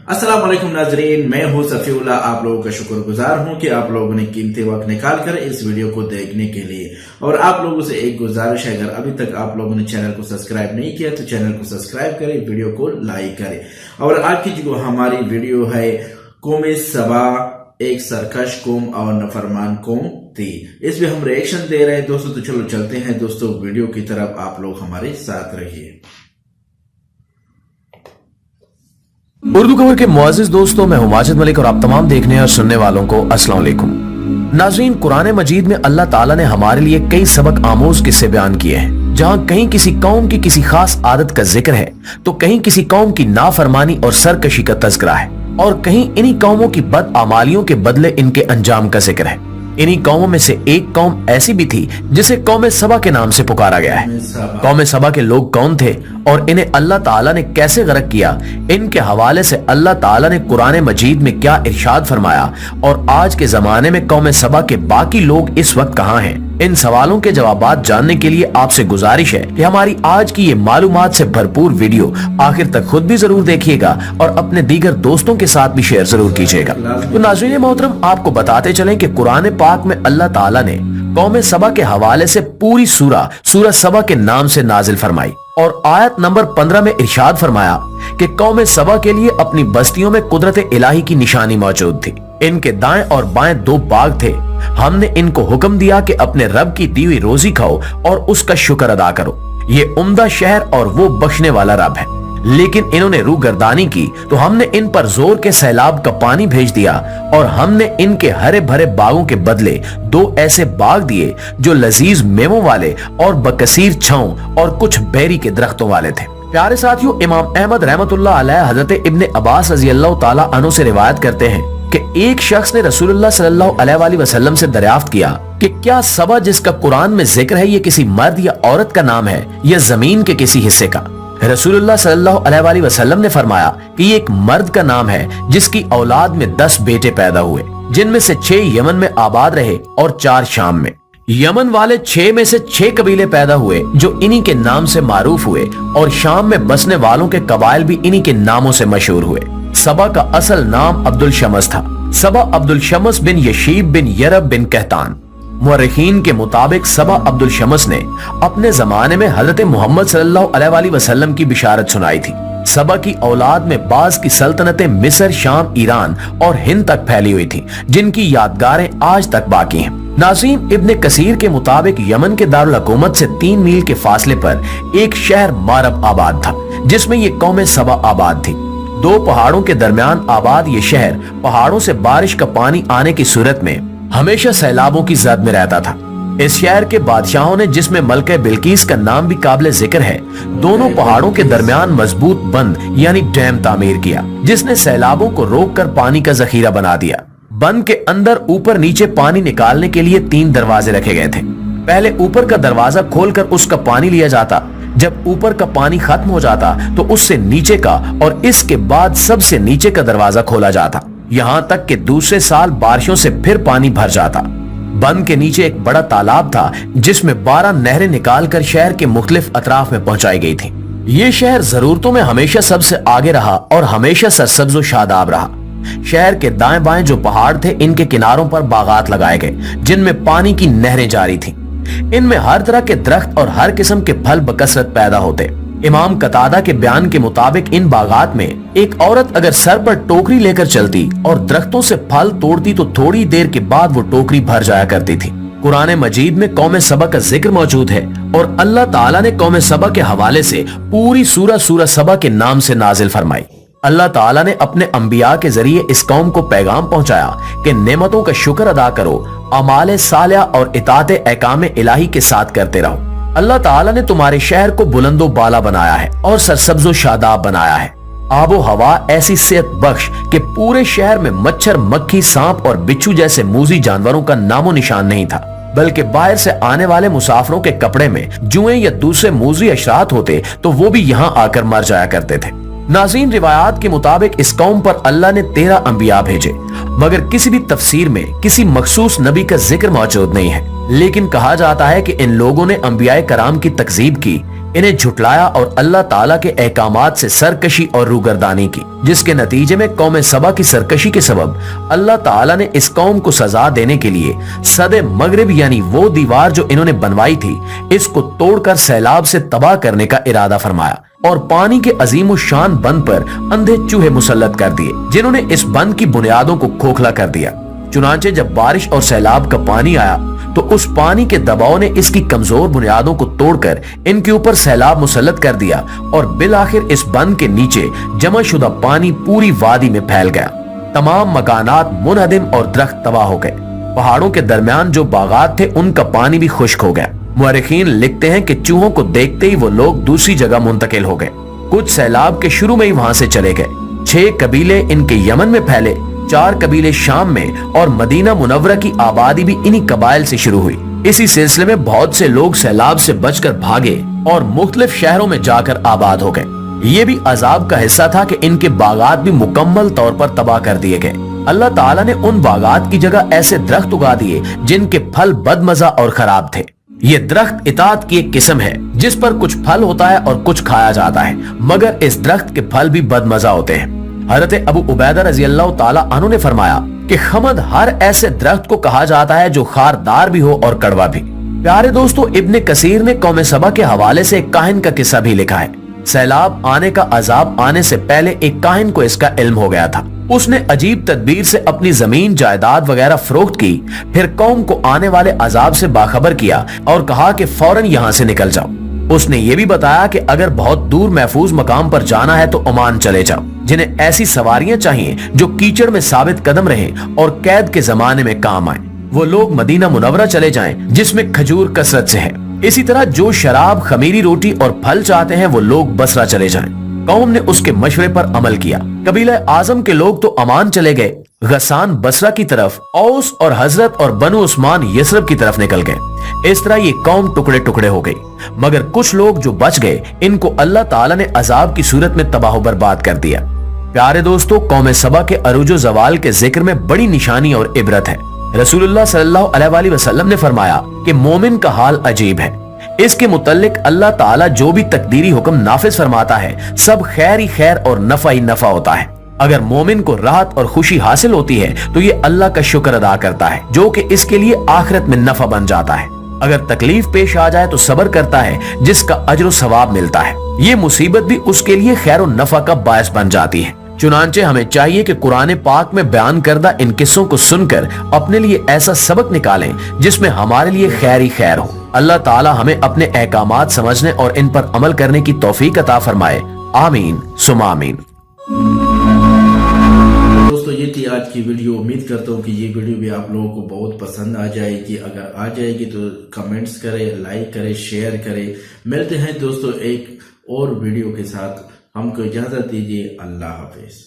अस्सलाम वालेकुम नाजरीन, मैं हूं सफीउल्लाह। आप लोगों का शुक्रगुजार हूं कि आप लोगों ने कीमती वक्त निकाल कर इस वीडियो को देखने के लिए। और आप लोगों से एक गुजारिश है, अगर अभी तक आप लोगों ने चैनल को सब्सक्राइब नहीं किया तो चैनल को सब्सक्राइब करें, वीडियो को लाइक करें। और आज की जो हमारी वीडियो है, कौम सबा एक सरकश कौम और नफरमान कौम थी, इसमें हम रिएक्शन दे रहे हैं दोस्तों। तो चलो चलते हैं दोस्तों वीडियो की तरफ, आप लोग हमारे साथ रहिए। उर्दू खबर के मुअज़्ज़िज़ दोस्तों, मैं हूं माजिद मलिक और आप तमाम देखने और सुनने वालों को अस्सलाम वालेकुम। नाज़रीन, कुरान मजीद में अल्लाह ताला ने हमारे लिए कई सबक आमोज किस्से बयान किए हैं, जहां कहीं किसी कौम की किसी खास आदत का जिक्र है तो कहीं किसी कौम की नाफरमानी और सरकशी का तज़किरा है, और कहीं इन्हीं कौमों की बदआमालियों के बदले इनके अंजाम का जिक्र है। इन्हीं कौमों में से एक कौम ऐसी भी थी जिसे कौम सबा के नाम से पुकारा गया है। कौम सबा के लोग कौन थे और इन्हें अल्लाह ताला ने कैसे गरक किया, इनके हवाले से अल्लाह ताला ने कुरान मजीद में क्या इरशाद फरमाया, और आज के जमाने में कौम सबा के बाकी लोग इस वक्त कहाँ हैं, इन सवालों के जवाबात जानने के लिए आपसे गुजारिश है कि हमारी आज की ये मालूमात से भरपूर वीडियो आखिर तक खुद भी जरूर देखिएगा और अपने दीगर दोस्तों के साथ भी शेयर जरूर कीजिएगा। तो नाज़रीन मोहतरम, आपको बताते चलें कि कुरान पाक में अल्लाह ताला ने कौम सबा के हवाले से पूरी सूरह सबा के नाम से नाजिल फरमाई, और आयत नंबर 15 में इरशाद फरमाया कि कौम सबा के लिए अपनी बस्तियों में कुदरत इलाही की निशानी मौजूद थी। इनके दाएं और बाएं दो बाग थे। हमने इनको हुक्म दिया कि अपने रब की दी हुई रोजी खाओ और उसका शुक्र अदा करो। ये उम्दा शहर और वो बख्शने वाला रब है। लेकिन इन्होंने रूगर्दानी की तो हमने इन पर जोर के सैलाब का पानी भेज दिया, और हमने इनके हरे भरे बागों के बदले दो ऐसे बाग दिए जो लजीज मेवों वाले और बकसीर छांव और कुछ बेरी के दरख्तों वाले थे। प्यारे साथियों, इमाम अहमद रहमतुल्लाह अलैह हजरत इब्ने अब्बास रज़ी अल्लाह ताला अन्हु से रिवायत करते हैं कि एक शख्स ने रसूलुल्लाह सल्लल्लाहु अलैहि वसल्लम से दरियाफ्त किया कि क्या सबा जिसका कुरान में जिक्र है ये किसी मर्द या औरत का नाम है या जमीन के किसी हिस्से का। रसूलुल्लाह सल्लल्लाहु अलैहि वसल्लम ने फरमाया कि ये एक मर्द का नाम है जिसकी औलाद में 10 बेटे पैदा हुए, जिनमें से 6 यमन में आबाद रहे और 4 शाम में। यमन वाले 6 में से 6 कबीले पैदा हुए जो इन्हीं के नाम से मारूफ हुए, और शाम में बसने वालों के कबाइल भी इन्हीं के नामों से मशहूर हुए। सबा का असल नाम अब्दुल शमस था। सबा अब्दुल शमस बिन यशीब बिन यरब बिन कहतान। मुअर्रिखीन के मुताबिक सबा अब्दुल शमस ने अपने जमाने में हजरत मोहम्मद सल्लल्लाहु अलैहि वसल्लम की बिशारत सुनाई थी। सबा की औलाद में बाज की सल्तनतें मिस्र, शाम, ईरान और हिंद तक फैली हुई थी, जिनकी यादगारें आज तक बाकी हैं। नाज़रीन, इब्ने कसीर के मुताबिक यमन के दारुल हुकूमत से 3 मील के फासले पर एक शहर मारब आबाद था, जिसमें ये कौम सबा आबाद थी। 2 पहाड़ों के दरमियान आबाद ये शहर पहाड़ों से बारिश का पानी आने की सूरत में हमेशा सैलाबों की जद में रहता था। इस शहर के बादशाहों ने, जिसमें मलके बिल्किस का नाम भी काबिल जिक्र है, दोनों पहाड़ों के दरमियान मजबूत बंद यानी डैम तामीर किया, जिसने सैलाबों को रोककर पानी का जखीरा बना दिया। बंद के अंदर ऊपर नीचे पानी निकालने के लिए 3 दरवाजे रखे गए थे। पहले ऊपर का दरवाजा खोलकर उसका पानी लिया जाता। जब ऊपर का पानी खत्म हो जाता तो उससे नीचे का और इसके बाद सबसे नीचे का दरवाजा खोला जाता, यहाँ तक कि दूसरे साल बारिशों से फिर पानी भर जाता। बंद के नीचे एक बड़ा तालाब था, जिसमें 12 नहरें निकालकर शहर के मुख्तलिफ अतराफ में पहुंचाई गई थी। ये शहर जरूरतों में हमेशा सबसे आगे रहा और हमेशा सरसब्ज व शादाब रहा। शहर के दाएं बाएं जो पहाड़ थे, इनके किनारों पर बागात लगाए गए, जिनमें पानी की नहरें जारी थीं। इनमें हर तरह के दरख्त और हर किस्म के फल बकसरत पैदा होते। इमाम कतादा के बयान के मुताबिक इन बागात में एक औरत अगर सर पर टोकरी लेकर चलती और दरख्तों से फल तोड़ती तो थोड़ी देर के बाद वो टोकरी भर जाया करती थी। कुरान मजीद में कौम सबा का जिक्र मौजूद है, और अल्लाह ताला ने कौम सबा के हवाले से पूरी सूरह सबा के नाम से नाजिल फरमाई। अल्लाह ताला ने अपने अंबिया के जरिए इस कौम को पैगाम पहुंचाया कि नेमतों का शुक्र अदा करो, अमाले सालिया और इताते अहकाम इलाही के साथ करते रहो। अल्लाह ताला ने तुम्हारे शहर को बुलंदो बाला बनाया है और सरसब्जो शादाब बनाया है। आबो हवा ऐसी सेहत बख्श कि पूरे शहर में मच्छर, मक्खी, सांप और बिच्छू जैसे मूजी जानवरों का नामो निशान नहीं था, बल्कि बाहर से आने वाले मुसाफिरों के कपड़े में जुएं या दूसरे मूजी अशरात होते तो वो भी यहाँ आकर मर जाया करते थे। नाज़रीन, रिवायात के मुताबिक इस कौम पर अल्लाह ने 13 अंबिया भेजे, मगर किसी भी तफसीर में किसी मखसूस नबी का जिक्र मौजूद नहीं है। लेकिन कहा जाता है कि इन लोगों ने अंबिया कराम की तकजीब की, انہیں جھٹلایا اور اللہ تعالیٰ کے احکامات سے سرکشی اور روگردانی کی، جس کے نتیجے میں قوم سبا کی سرکشی کے سبب اللہ تعالیٰ نے اس قوم کو سزا دینے کے لیے سد مغرب یعنی وہ دیوار جو انہوں نے بنوائی تھی اس کو توڑ کر سیلاب سے تباہ کرنے کا ارادہ فرمایا اور پانی کے عظیم و شان بند پر اندھے چوہے مسلط کر دیے جنہوں نے اس بند کی بنیادوں کو کھوکھلا کر دیا۔ چنانچہ جب بارش اور سیلاب کا پانی آیا تو اس پانی کے دباؤ نے اس کی کمزور بنیادوں کو توڑ کر ان کے اوپر سیلاب مسلط کر دیا اور بالآخر اس بند کے نیچے جمع شدہ پانی پوری وادی میں پھیل گیا۔ تمام مکانات منہدم اور درخت تباہ ہو گئے۔ پہاڑوں کے درمیان جو باغات تھے ان کا پانی بھی خشک ہو گیا۔ مورخین لکھتے ہیں کہ چوہوں کو دیکھتے ہی وہ لوگ دوسری جگہ منتقل ہو گئے۔ کچھ سیلاب کے شروع میں ہی وہاں سے چلے گئے۔ 6 قبیلے ان کے یمن میں پھیلے، 4 قبیلے شام میں اور مدینہ منورہ کی آبادی بھی انہی قبائل سے شروع ہوئی۔ اسی سلسلے میں بہت سے لوگ سیلاب سے بچ کر بھاگے اور مختلف شہروں میں جا کر آباد ہو گئے۔ یہ بھی عذاب کا حصہ تھا کہ ان کے باغات بھی مکمل طور پر تباہ کر دیے گئے۔ اللہ تعالیٰ نے ان باغات کی جگہ ایسے درخت اگا دیے جن کے پھل بدمزہ اور خراب تھے۔ یہ درخت اطاعت کی ایک قسم ہے جس پر کچھ پھل ہوتا ہے اور کچھ کھایا جاتا ہے، مگر اس درخت کے پھل بھی بدمزہ ہوتے ہیں۔ حضرت ابو عبیدہ رضی اللہ تعالیٰ عنہ نے فرمایا کہ خمد ہر ایسے درخت کو کہا جاتا ہے جو خاردار بھی ہو اور کڑوا بھی۔ پیارے دوستو، ابن کثیر نے قوم سبا کے حوالے سے ایک کاہن کا قصہ بھی لکھا ہے۔ سیلاب آنے کا عذاب آنے سے پہلے ایک کاہن کو اس کا علم ہو گیا تھا۔ اس نے عجیب تدبیر سے اپنی زمین جائیداد وغیرہ فروخت کی، پھر قوم کو آنے والے عذاب سے باخبر کیا اور کہا کہ فوراً یہاں سے نکل جاؤ۔ اس نے یہ بھی بتایا کہ اگر بہت دور محفوظ مقام پر جانا ہے تو عمان چلے جاؤ، جنہیں ایسی سواریاں چاہیے جو کیچڑ میں ثابت قدم رہیں اور قید کے زمانے میں کام آئیں۔ وہ لوگ مدینہ منورہ چلے جائیں جس میں کھجور کثرت سے ہے۔ اسی طرح جو شراب، خمیری روٹی اور پھل چاہتے ہیں وہ لوگ بصرہ چلے جائیں۔ قوم نے اس کے مشورے پر عمل کیا۔ قبیلہ اعظم کے لوگ تو عمان چلے گئے، غسان بصرہ کی طرف، اوس اور حضرت اور بنو عثمان یثرب کی طرف نکل گئے۔ اس طرح یہ قوم ٹکڑے ٹکڑے ہو گئی، مگر کچھ لوگ جو بچ گئے ان کو اللہ تعالیٰ نے عذاب کی صورت میں تباہ و برباد کر دیا۔ پیارے دوستو، قوم سبا کے عروج و زوال کے ذکر میں بڑی نشانی اور عبرت ہے۔ رسول اللہ صلی اللہ علیہ وآلہ وسلم نے فرمایا کہ مومن کا حال عجیب ہے۔ اس کے متعلق اللہ تعالیٰ جو بھی تقدیری حکم نافذ فرماتا ہے سب خیر ہی خیر اور نفع ہی نفع ہوتا ہے۔ اگر مومن کو راحت اور خوشی حاصل ہوتی ہے تو یہ اللہ کا شکر ادا کرتا ہے جو کہ اس کے لیے آخرت میں نفع بن جاتا ہے۔ اگر تکلیف پیش آ جائے تو صبر کرتا ہے جس کا اجر و ثواب ملتا ہے۔ یہ مصیبت بھی اس کے لیے خیر و نفع کا باعث بن جاتی ہے۔ چنانچہ ہمیں چاہیے کہ قرآن پاک میں بیان کردہ ان قصوں کو سن کر اپنے لیے ایسا سبق نکالیں جس میں ہمارے لیے خیر ہی خیر ہو۔ اللہ تعالی ہمیں اپنے احکامات سمجھنے اور ان پر عمل کرنے کی توفیق عطا فرمائے۔ آمین ثم آمین۔ دوستو، یہ تھی آج کی ویڈیو۔ امید کرتا ہوں کہ یہ ویڈیو بھی آپ لوگوں کو بہت پسند آ جائے گی۔ اگر آ جائے گی تو کمنٹس کریں، لائک کریں، شیئر کریں۔ ملتے ہیں دوستو ایک اور ویڈیو کے ساتھ۔ ہم کو اجازت دیجیے۔ اللہ حافظ۔